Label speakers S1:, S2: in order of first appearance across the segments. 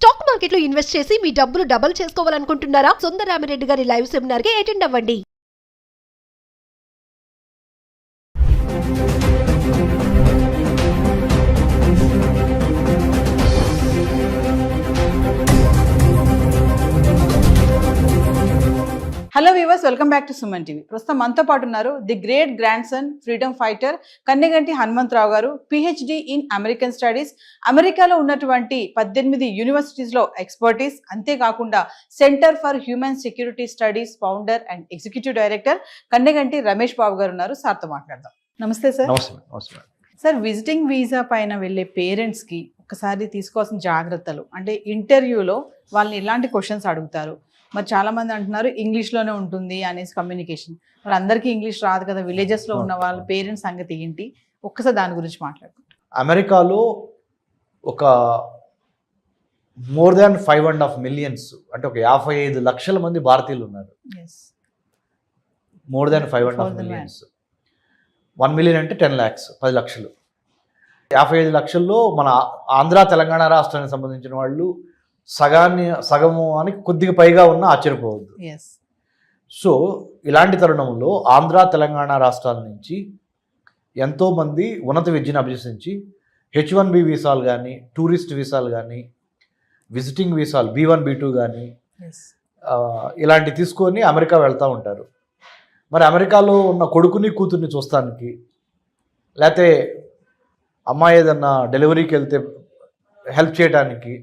S1: Stock మార్కెట్లో invest చేసి మీ డబ్బులు డబుల్ చేసుకోవాలనుకుంటున్నారా? సుందరరామిరెడ్డి గారి లైవ్ సెమినార్ కి అటెండ్ అవ్వండి.
S2: Hello viewers, welcome back to Suman TV. ప్రస్తుతం మనతో పాటు ఉన్నారు the great grandson freedom fighter Kanneganti Hanumantharao గారు, పిహెచ్డి ఇన్ అమెరికన్ స్టడీస్. అమెరికాలో ఉన్నటువంటి 18 యూనివర్సిటీస్లో ఎక్స్పర్టీస్, అంతేకాకుండా centre for human security studies founder and executive director Kanneganti Ramesh Babu గారు ఉన్నారు. సార్తో మాట్లాడదాం. నమస్తే సార్. సార్, విజిటింగ్ వీసా పైన వెళ్ళే పేరెంట్స్కి ఒకసారి తీసుకోవాల్సిన జాగ్రత్తలు అంటే, ఇంటర్వ్యూలో వాళ్ళని ఎలాంటి క్వశ్చన్స్ అడుగుతారు? మరి చాలా మంది అంటున్నారు ఇంగ్లీష్లోనే ఉంటుంది అనేసి కమ్యూనికేషన్. మరి అందరికీ ఇంగ్లీష్ రాదు కదా, విలేజెస్లో ఉన్న వాళ్ళ పేరెంట్స్ సంగతి ఏంటి? ఒక్కసారి దాని గురించి మాట్లాడుకుంటాం.
S3: అమెరికాలో ఒక మోర్ దాన్ 5.5 మిలియన్స్ అంటే ఒక 55 లక్షల మంది భారతీయులు ఉన్నారు. More than 5.5 millions. 1 మిలియన్ అంటే 10 lakhs, 10 లక్షలు. 55 లక్షల్లో మన ఆంధ్ర తెలంగాణ రాష్ట్రానికి సంబంధించిన వాళ్ళు సగము అని కొద్దిగా పైగా ఉన్న ఆశ్చర్యపోవద్దు. సో ఇలాంటి తరుణంలో ఆంధ్ర తెలంగాణ రాష్ట్రాల నుంచి ఎంతోమంది ఉన్నత విద్యను అభ్యసించి H1B వీసాలు కానీ, టూరిస్ట్ వీసాలు కానీ, విజిటింగ్ వీసాలు B1 B2 కానీ ఇలాంటివి తీసుకొని అమెరికా వెళ్తూ ఉంటారు. మరి అమెరికాలో ఉన్న కొడుకుని కూతుర్ని చూస్తానికి, లేకపోతే అమ్మాయి ఏదన్నా డెలివరీకి వెళ్తే హెల్ప్ చేయడానికి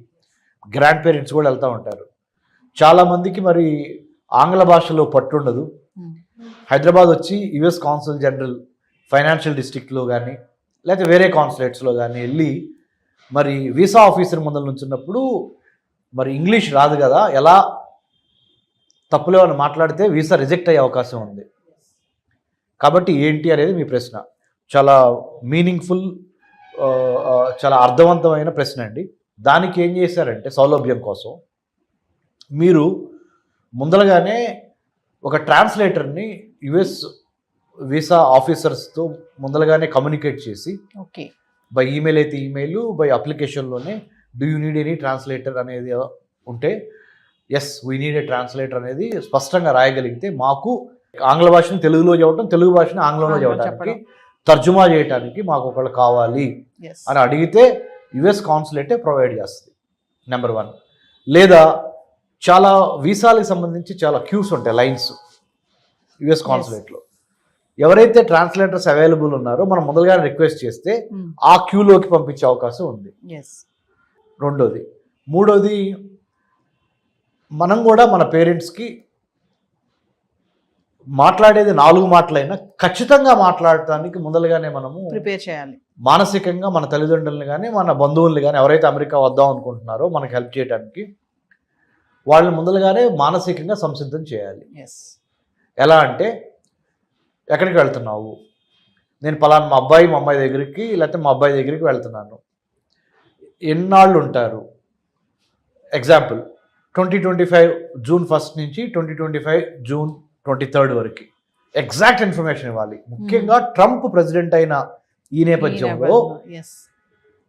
S3: గ్రాండ్ పేరెంట్స్ కూడా వెళ్తూ ఉంటారు. చాలామందికి మరి ఆంగ్ల భాషలో పట్టుండదు. హైదరాబాద్ వచ్చి యుఎస్ కాన్సుల్ జనరల్ ఫైనాన్షియల్ డిస్ట్రిక్ట్లో కానీ లేకపోతే వేరే కాన్సులేట్స్లో కానీ వెళ్ళి మరి వీసా ఆఫీసర్ ముందర నుంచున్నప్పుడు మరి ఇంగ్లీష్ రాదు కదా, ఎలా తప్పులో అని మాట్లాడితే వీసా రిజెక్ట్ అయ్యే అవకాశం ఉంది. కాబట్టి ఏంటి అనేది మీ ప్రశ్న. చాలా మీనింగ్ఫుల్, చాలా అర్థవంతమైన ప్రశ్న అండి. దానికి ఏం చేశారంటే, సౌలభ్యం కోసం మీరు ముందరగానే ఒక ట్రాన్స్లేటర్ని యుఎస్ వీసా ఆఫీసర్స్తో ముందరగానే కమ్యూనికేట్ చేసి,
S2: ఓకే,
S3: బై ఈమెయిల్ అయితే ఈమెయిల్, బై అప్లికేషన్లోనే do you need any translator అనేది ఉంటే yes we need a translator అనేది స్పష్టంగా రాయగలిగితే, మాకు ఆంగ్ల భాషను తెలుగులో చెప్పడం, తెలుగు భాషను ఆంగ్లంలో చెప్పడానికి, తర్జుమా చేయడానికి మాకు ఒకళ్ళు కావాలి అని అడిగితే యుఎస్ కాన్సులేటే ప్రొవైడ్ చేస్తుంది. నెంబర్ 1. లేదా చాలా వీసాలకు సంబంధించి చాలా క్యూస్ ఉంటాయి, లైన్స్ యుఎస్ కాన్సులేట్లో. ఎవరైతే ట్రాన్స్లేటర్స్ అవైలబుల్ ఉన్నారో మనం మొదలుగానే రిక్వెస్ట్ చేస్తే ఆ క్యూలోకి పంపించే అవకాశం ఉంది. రెండోది. మూడోది, మనం కూడా మన పేరెంట్స్కి మాట్లాడేది 4 మాటలైనా ఖచ్చితంగా మాట్లాడటానికి ముందలుగానే మనము
S2: ప్రిపేర్ చేయాలి.
S3: మానసికంగా మన తల్లిదండ్రులను కానీ మన బంధువుల్ని కానీ ఎవరైతే అమెరికా వద్దాం అనుకుంటున్నారో మనకు హెల్ప్ చేయడానికి వాళ్ళని ముందలుగానే మానసికంగా సంసిద్ధం చేయాలి. ఎలా అంటే, ఎక్కడికి వెళ్తున్నావు? నేను పలానా మా అమ్మాయి దగ్గరికి లేకపోతే మా అబ్బాయి దగ్గరికి వెళ్తున్నాను. ఎన్నాళ్ళు ఉంటారు? ఎగ్జాంపుల్ 2025 జూన్ 1 నుంచి 2025 జూన్ 23 వరకు ఎగ్జాక్ట్ ఇన్ఫర్మేషన్ ఇవ్వాలి. ముఖ్యంగా ట్రంప్ ప్రెసిడెంట్ అయిన ఈ నేపథ్యంలో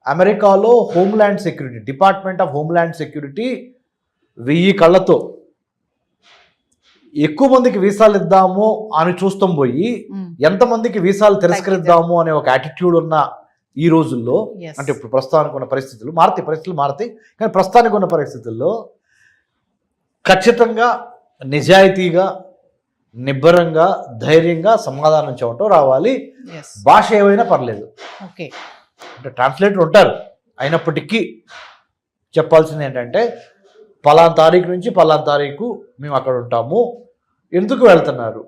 S3: అమెరికాలో homeland security, department of homeland security 1000 కళ్ళతో ఎక్కువ మందికి వీసాలు ఇద్దాము అని చూస్తాం పోయి ఎంతమందికి వీసాలు తిరస్కరిద్దాము అనే ఒక యాటిట్యూడ్ ఉన్న ఈ రోజుల్లో, అంటే ఇప్పుడు ప్రస్తుతానికి ఉన్న పరిస్థితులు మారతాయి, కానీ ప్రస్తుతానికి ఉన్న పరిస్థితుల్లో ఖచ్చితంగా నిజాయితీగా, నిబ్బరంగా, ధైర్యంగా సమాధానం చెప్పటం రావాలి. భాష ఏమైనా పర్లేదు.
S2: ఓకే,
S3: అంటే ట్రాన్స్లేటర్ ఉంటారు, అయినప్పటికీ చెప్పాల్సింది ఏంటంటే, పలానా తారీఖు నుంచి పలానా తారీఖు మేము అక్కడ ఉంటాము, ఎందుకు వెళ్తున్నారు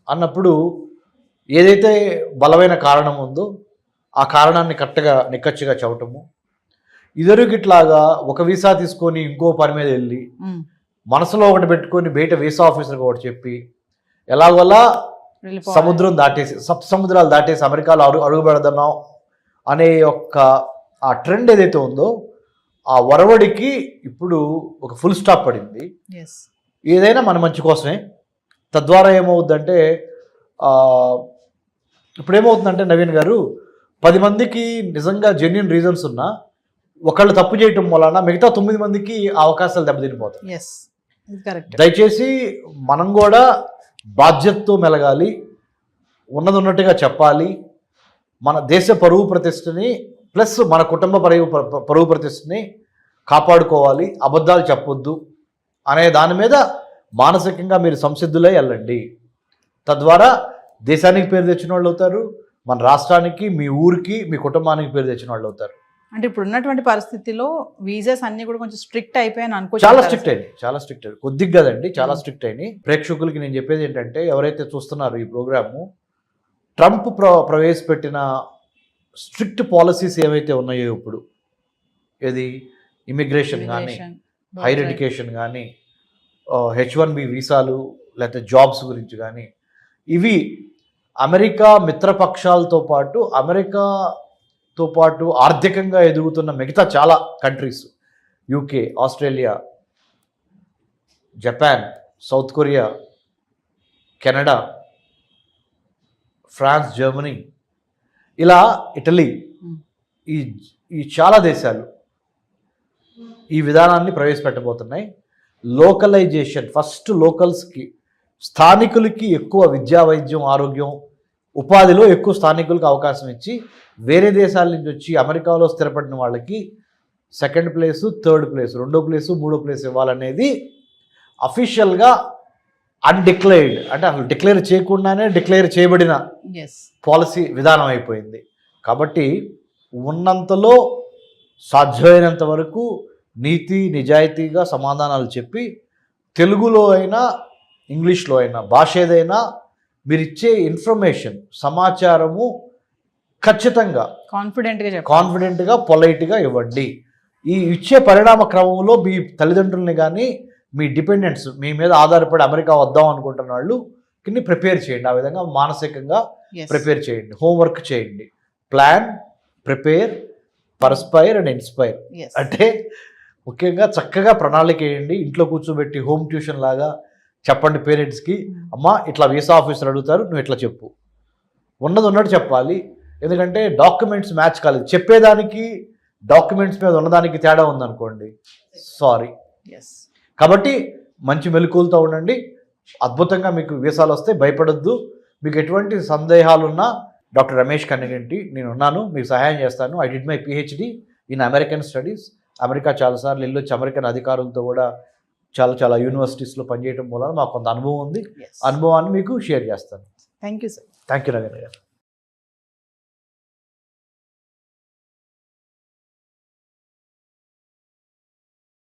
S3: అన్నప్పుడు ఏదైతే బలమైన కారణం ఉందో ఆ కారణాన్ని కరెక్ట్గా నిక్కచ్చిగా చెప్పటము. ఇదివరకిట్లాగా ఒక వీసా తీసుకొని ఇంకో పని మీద వెళ్ళి మనసులో ఒకటి పెట్టుకొని బయట వీసా ఆఫీసర్కి ఒకటి చెప్పి ఎలాగోలా సముద్రాలు దాటేసి అమెరికాలో అడుగు పెడదాం అనే ఆ ట్రెండ్ ఏదైతే ఉందో ఆ వరవడికి ఇప్పుడు ఒక ఫుల్ స్టాప్ పడింది. ఏదైనా మన మంచి కోసమే. తద్వారా ఏమవుద్దంటే, ఇప్పుడు ఏమవుతుందంటే నవీన్ గారు, 10 మందికి నిజంగా జెన్యున్ రీజన్స్ ఉన్నా ఒకళ్ళు తప్పు చేయటం వలన మిగతా 9 మందికి ఆ అవకాశాలు దెబ్బతినిపోతాయి.
S2: Yes, correct.
S3: దయచేసి మనం కూడా బాధ్యతతో మెలగాలి, ఉన్నది ఉన్నట్టుగా చెప్పాలి. మన దేశ పరువు ప్రతిష్టని ప్లస్ మన కుటుంబ పరువు ప్రతిష్టని కాపాడుకోవాలి, అబద్ధాలు చెప్పొద్దు అనే దాని మీద మానసికంగా మీరు సంసిద్ధులై వెళ్ళండి. తద్వారా దేశానికి పేరు తెచ్చిన వాళ్ళు అవుతారు, మన రాష్ట్రానికి, మీ ఊరికి, మీ కుటుంబానికి పేరు తెచ్చిన వాళ్ళు అవుతారు.
S2: అంటే ఇప్పుడు ఉన్నటువంటి పరిస్థితిలో వీసాస్ అన్ని కూడా కొంచెం స్ట్రిక్ట్ అయిపోయాయని అనుకో.
S3: చాలా స్ట్రిక్ట్ అయింది, చాలా స్ట్రిక్ట్ అయింది, కొద్దిగా కదండి, చాలా స్ట్రిక్ట్ అయినాయి. ప్రేక్షకులకి నేను చెప్పేది ఏంటంటే, ఎవరైతే చూస్తున్నారో ఈ ప్రోగ్రాము, ట్రంప్ ప్రవేశపెట్టిన స్ట్రిక్ట్ పాలసీస్ ఏవైతే ఉన్నాయో ఇప్పుడు, ఏది ఇమిగ్రేషన్ కానీ, హైర్ ఎడ్యుకేషన్ కానీ, H1B వీసాలు, లేకపోతే జాబ్స్ గురించి కానీ, ఇవి అమెరికా మిత్రపక్షాలతో పాటు ఆర్థికంగా ఎదుగుతున్న మిగతా చాలా countries, UK, Australia, Japan, South Korea, Canada, France, Germany, ఇలా ఇటలీ, ఈ చాలా దేశాలు ఈ విధానాన్ని ప్రవేశపెట్టబోతున్నాయి. లోకలైజేషన్, ఫస్ట్ లోకల్స్కి, స్థానికులకి ఎక్కువ విద్యా, వైద్యం, ఆరోగ్యం, ఉపాధిలో ఎక్కువ స్థానికులకు అవకాశం ఇచ్చి, వేరే దేశాల నుంచి వచ్చి అమెరికాలో స్థిరపడిన వాళ్ళకి సెకండ్ ప్లేసు, థర్డ్ ప్లేసు, 2వ ప్లేసు, 3వ ప్లేసు ఇవ్వాలనేది అఫీషియల్గా అన్డిక్లేర్డ్, అంటే అసలు డిక్లేర్ చేయకుండానే డిక్లేర్ చేయబడిన పాలసీ విధానం అయిపోయింది. కాబట్టి ఉన్నంతలో సాధ్యమైనంత వరకు నీతి నిజాయితీగా సమాధానాలు చెప్పి, తెలుగులో అయినా ఇంగ్లీష్లో అయినా భాష ఏదైనా మీరు ఇచ్చే ఇన్ఫర్మేషన్, సమాచారము ఖచ్చితంగా కాన్ఫిడెంట్గా పొలైట్గా ఇవ్వండి. ఈ ఇచ్చే పరిణామ క్రమంలో మీ తల్లిదండ్రుల్ని కానీ, మీ డిపెండెంట్స్, మీ మీద ఆధారపడి అమెరికా వద్దాం అనుకుంటున్న వాళ్ళు ప్రిపేర్ చేయండి. ఆ విధంగా మానసికంగా ప్రిపేర్ చేయండి, హోంవర్క్ చేయండి. Plan, prepare, perspire and inspire. అంటే ముఖ్యంగా చక్కగా ప్రణాళిక వేయండి. ఇంట్లో కూర్చోబెట్టి హోమ్ ట్యూషన్ లాగా చెప్పండి పేరెంట్స్కి, అమ్మా ఇట్లా వీసా ఆఫీసర్ అడుగుతారు, నువ్వు ఇట్లా చెప్పు, ఉన్నది ఉన్నట్టు చెప్పాలి. ఎందుకంటే డాక్యుమెంట్స్ మ్యాచ్ కాలేదు, చెప్పేదానికి డాక్యుమెంట్స్ మీద ఉన్నదానికి తేడా ఉందనుకోండి, సారీ. కాబట్టి మంచి మెలకువలతో ఉండండి, అద్భుతంగా మీకు వీసాలు వస్తే భయపడొద్దు. మీకు ఎటువంటి సందేహాలున్నా డాక్టర్ రమేష్ కన్నెగంటి నేను ఉన్నాను, మీకు సహాయం చేస్తాను. I did my PhD in American studies. America చాలాసార్లు వెళ్ళొచ్చి అమెరికన్ అధికారులతో కూడా చాలా యూనివర్సిటీస్లో పనిచేయడం వల్ల మాకు కొంత అనుభవం ఉంది. అనుభవాన్ని మీకు షేర్ చేస్తాను.
S2: Thank you sir.
S3: Thank you Ravindra గారు.